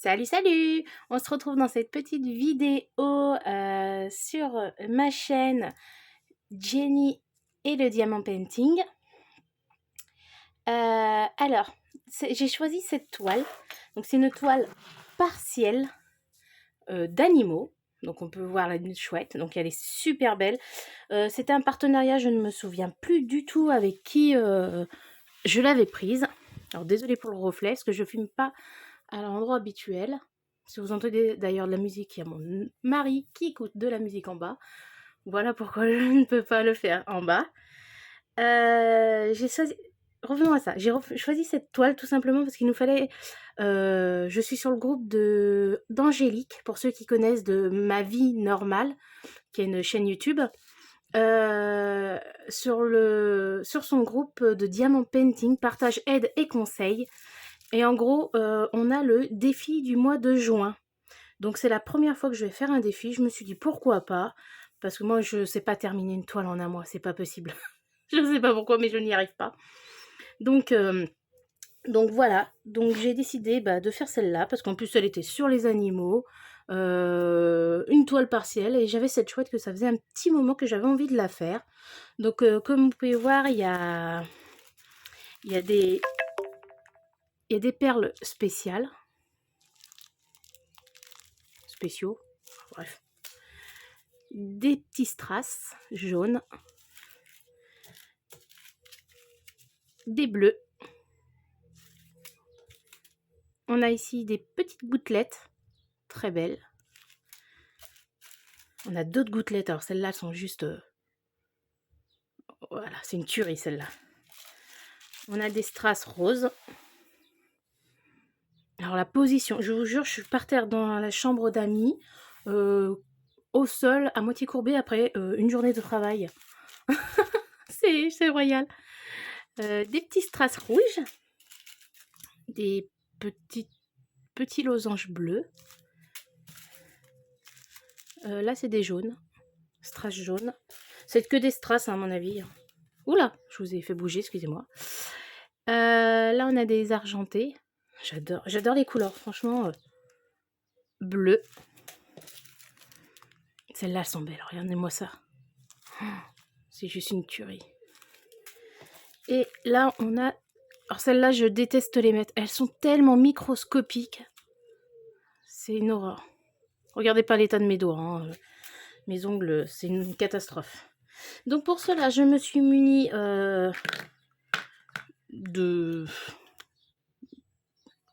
Salut, salut! On se retrouve dans cette petite vidéo sur ma chaîne Jenny et le Diamant Painting. Alors, j'ai choisi cette toile. Donc, c'est une toile partielle d'animaux. Donc, on peut voir la chouette. Donc, elle est super belle. C'était un partenariat, je ne me souviens plus du tout avec qui je l'avais prise. Alors, désolée pour le reflet, parce que je ne filme pas à l'endroit habituel. Si vous entendez d'ailleurs de la musique, il y a mon mari qui écoute de la musique en bas. Voilà pourquoi je ne peux pas le faire en bas. J'ai choisi... Revenons à ça. J'ai choisi cette toile tout simplement parce qu'il nous fallait... je suis sur le groupe d'Angélique, pour ceux qui connaissent de Ma Vie Normale, qui est une chaîne YouTube. Sur son groupe de Diamant Painting, partage aide et conseils. Et en gros, on a le défi du mois de juin. Donc c'est la première fois que je vais faire un défi. Je me suis dit pourquoi pas. Parce que moi, je ne sais pas terminer une toile en un mois. C'est pas possible. Je ne sais pas pourquoi, mais je n'y arrive pas. Donc voilà. Donc j'ai décidé de faire celle-là. Parce qu'en plus, elle était sur les animaux. Une toile partielle. Et j'avais cette chouette que ça faisait un petit moment que j'avais envie de la faire. Donc comme vous pouvez voir, il y a des perles spéciaux, bref, des petits strass jaunes, des bleus. On a ici des petites gouttelettes, très belles. On a d'autres gouttelettes, alors celles-là sont juste... voilà, c'est une tuerie celle-là. On a des strass roses. Alors la position, je vous jure, je suis par terre dans la chambre d'amis, au sol, à moitié courbée après une journée de travail. c'est royal. Des petits strass rouges, des petits losanges bleus. Là, c'est des jaunes, strass jaunes. C'est que des strass, à mon avis. Oula, je vous ai fait bouger, excusez-moi. Là, on a des argentés. J'adore les couleurs, franchement. Bleu. Celles-là, elles sont belles, regardez-moi ça. Oh, c'est juste une tuerie. Et là, on a... Alors celles-là, je déteste les mettre. Elles sont tellement microscopiques. C'est une horreur. Regardez pas l'état de mes doigts. Hein. Mes ongles, c'est une catastrophe. Donc pour cela, je me suis munie de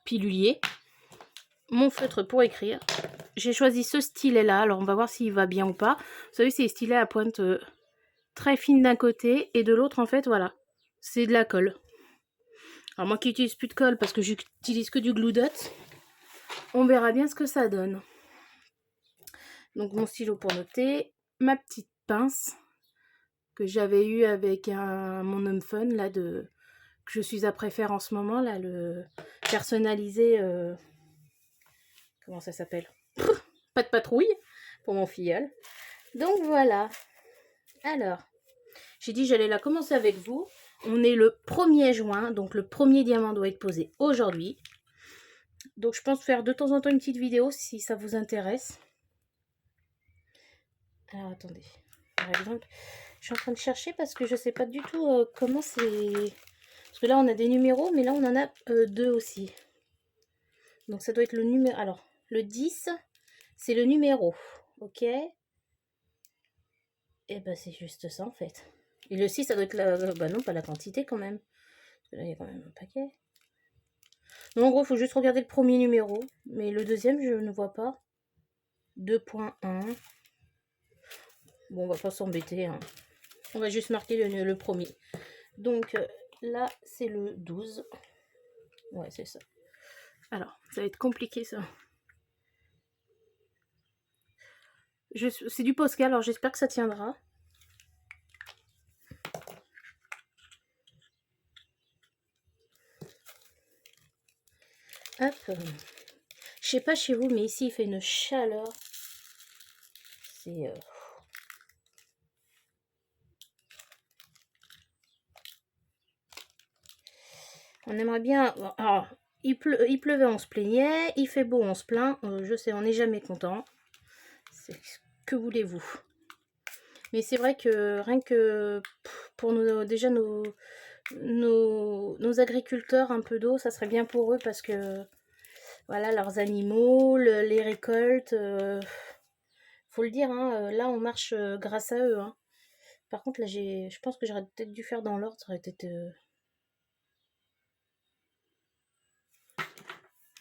pilulier, mon feutre pour écrire. J'ai choisi ce stylet-là. Alors on va voir s'il va bien ou pas. Vous savez, c'est les stylets à pointe très fine d'un côté et de l'autre, en fait, voilà. C'est de la colle. Alors moi qui n'utilise plus de colle parce que j'utilise que du Glue Dot, on verra bien ce que ça donne. Donc mon stylo pour noter, ma petite pince que j'avais eu avec mon homme fun là que je suis à préfère en ce moment là, le personnalisé, comment ça s'appelle, pas de patrouille pour mon filleul. Donc voilà. Alors j'ai dit j'allais la commencer avec vous. On est le 1er juin, donc le premier diamant doit être posé aujourd'hui. Donc je pense faire de temps en temps une petite vidéo si ça vous intéresse. Alors attendez, par exemple, je suis en train de chercher parce que je sais pas du tout comment c'est... Parce que là on a des numéros, mais là on en a 2 aussi. Donc ça doit être le numéro... Alors, le 10, c'est le numéro, ok? Et ben c'est juste ça en fait. Et le 6, ça doit être la... bah non, pas la quantité quand même. Parce que là il y a quand même un paquet. Donc en gros, il faut juste regarder le premier numéro. Mais le deuxième, je ne vois pas. 2.1. Bon, on va pas s'embêter. Hein. On va juste marquer le premier. Donc là, c'est le 12. Ouais, c'est ça. Alors, ça va être compliqué ça. C'est du Posca, alors j'espère que ça tiendra. Hop. Je sais pas chez vous, mais ici il fait une chaleur. C'est... On aimerait bien... Alors, il pleuvait, on se plaignait. Il fait beau, on se plaint. Je sais, on n'est jamais content. Que voulez-vous? Mais c'est vrai que rien que pour déjà nos agriculteurs, un peu d'eau, ça serait bien pour eux parce que voilà, leurs animaux, les récoltes, faut le dire, hein, là on marche grâce à eux. Hein. Par contre, là je pense que j'aurais peut-être dû faire dans l'ordre, ça aurait peut-être.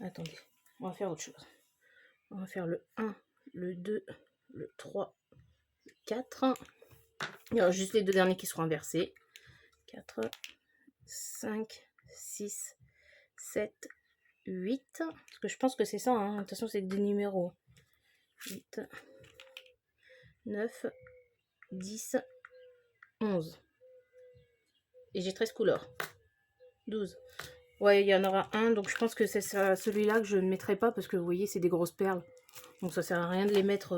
Attendez, on va faire autre chose. On va faire le 1, le 2, le 3, le 4. Il y aura juste les deux derniers qui seront inversés. 4, 5, 6, 7, 8. Parce que je pense que c'est ça, hein. Attention, c'est des numéros. 8, 9, 10, 11. Et j'ai 13 couleurs. 12. Ouais, il y en aura un, donc je pense que c'est celui-là que je ne mettrai pas parce que vous voyez, c'est des grosses perles. Donc ça sert à rien de les mettre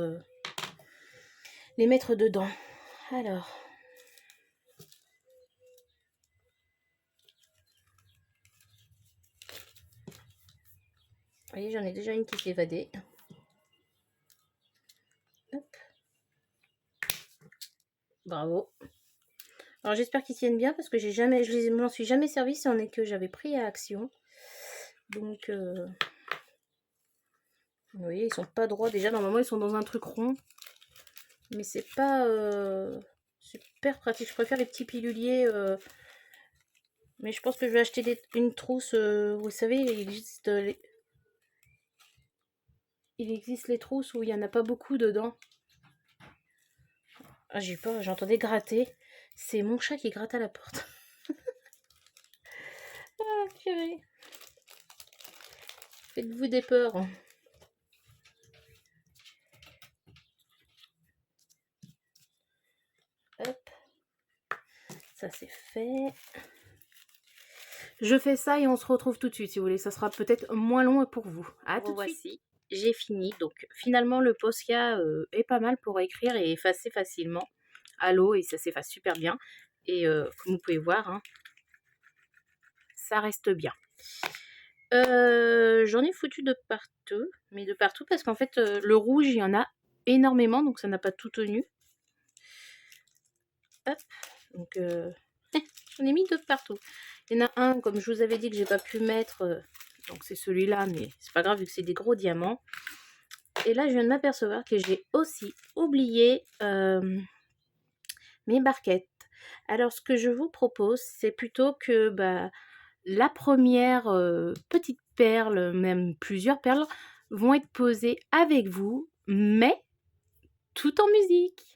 dedans. Alors. Vous voyez, j'en ai déjà une qui s'est évadée. Hop. Bravo. Alors j'espère qu'ils tiennent bien parce que je m'en suis jamais servi, c'en est que j'avais pris à Action. Donc vous voyez, ils sont pas droits. Déjà normalement ils sont dans un truc rond. Mais c'est pas super pratique. Je préfère les petits piluliers. Mais je pense que je vais acheter une trousse. Vous savez, il existe les trousses où il n'y en a pas beaucoup dedans. Ah, j'entendais gratter. C'est mon chat qui gratte à la porte. Ah, purée. Faites-vous des peurs. Hop. Ça c'est fait. Je fais ça et on se retrouve tout de suite si vous voulez. Ça sera peut-être moins long pour vous. À tout de suite. J'ai fini. Donc finalement le Posca est pas mal pour écrire et effacer facilement à l'eau et ça s'efface super bien. Et comme vous pouvez voir, hein, ça reste bien. J'en ai foutu de partout, mais de partout parce qu'en fait le rouge il y en a énormément donc ça n'a pas tout tenu. Hop, donc j'en ai mis de partout. Il y en a un comme je vous avais dit que j'ai pas pu mettre, donc c'est celui-là, mais c'est pas grave vu que c'est des gros diamants. Et là je viens de m'apercevoir que j'ai aussi oublié mes barquettes. Alors ce que je vous propose c'est plutôt que la première petite perle, même plusieurs perles, vont être posées avec vous, mais tout en musique.